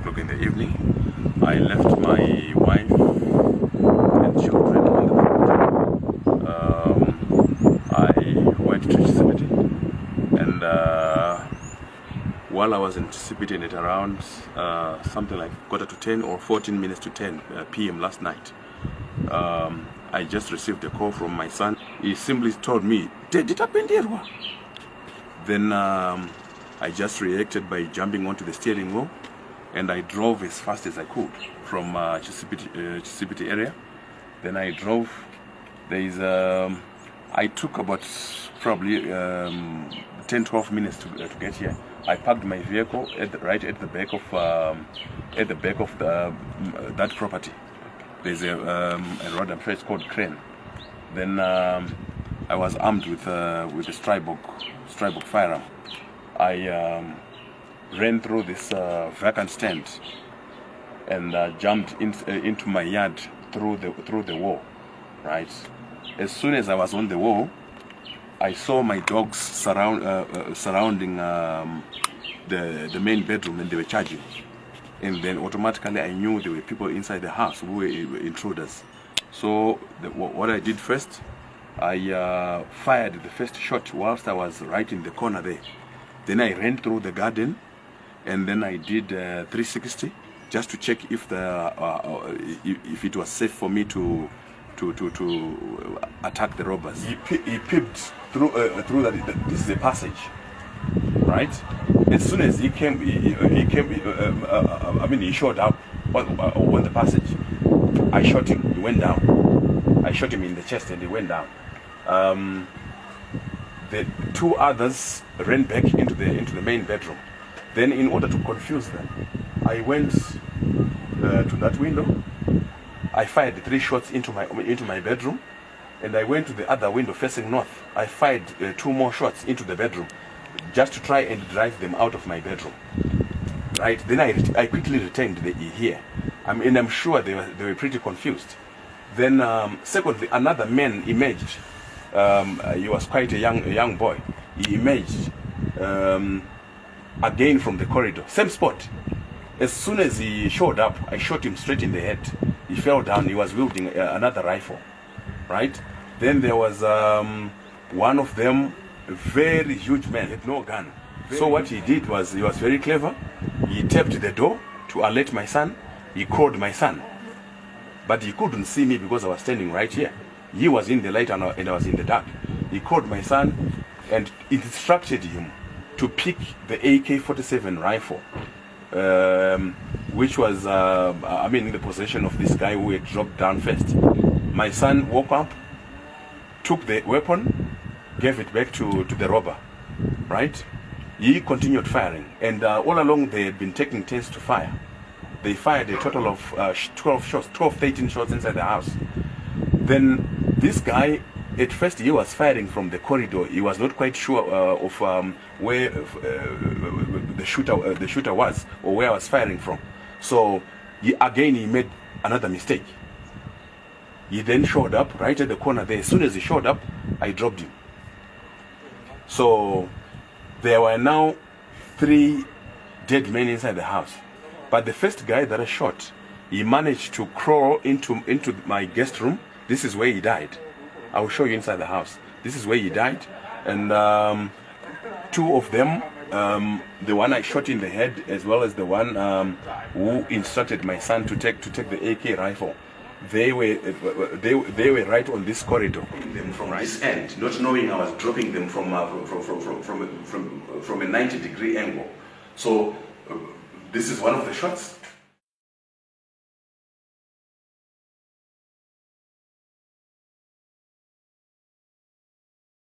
o'clock in the evening. I left my wife and children on the property. I went to Chisipiti, and while I was in Chisipiti at around something like 10 or 14 minutes to 10 p.m. last night, I just received a call from my son. He simply told me, then I just reacted by jumping onto the steering wheel, and I drove as fast as I could from Chisipiti area. Then I drove. I took about probably 10-12 minutes to get here. I parked my vehicle right at the back of that property. There's a road, I'm sure it's called Crane. Then I was armed with a Stribok firearm. I ran through this vacant stand and jumped into my yard through the wall. Right. As soon as I was on the wall, I saw my dogs surrounding the main bedroom, and they were charging. And then automatically I knew there were people inside the house who were intruders. So what I did first, I fired the first shot whilst I was right in the corner there. Then I ran through the garden, and then I did 360 just to check if it was safe for me to attack the robbers. He peeped through that. This is a passage, right? As soon as he came, he showed up on the passage. I shot him. He went down. I shot him in the chest, and he went down. The two others ran back into the main bedroom. Then, in order to confuse them, I went to that window. I fired 3 shots into my bedroom, and I went to the other window facing north. I fired 2 more shots into the bedroom, just to try and drive them out of my bedroom. Right? Then I quickly returned here. I'm sure they were pretty confused. Then, secondly, another man emerged. He was quite a young boy. He emerged again from the corridor, same spot. As soon as he showed up, I shot him straight in the head. He fell down. He was wielding another rifle, right? Then there was one of them, a very huge man, had no gun. So what he did was, he was very clever. He tapped the door to alert my son. He called my son, but he couldn't see me because I was standing right here. He was in the light and I was in the dark. He called my son and instructed him to pick the AK-47 rifle, which was, in the possession of this guy who had dropped down first. My son woke up, took the weapon, gave it back to the robber, right? He continued firing, and all along they had been taking turns to fire. They fired a total of 13 shots inside the house. Then this guy, at first he was firing from the corridor. He was not quite sure of where the shooter was, or where I was firing from. So he made another mistake. He then showed up right at the corner there. As soon as he showed up, I dropped him. So there were now 3 dead men inside the house. But the first guy that I shot, he managed to crawl into my guest room. This is where he died. I will show you inside the house. This is where he died. And 2 of them, the one I shot in the head, as well as the one who instructed my son to take the AK rifle, they were right on this corridor. Them from this end, not knowing I was dropping them from a 90-degree angle. So this is one of the shots.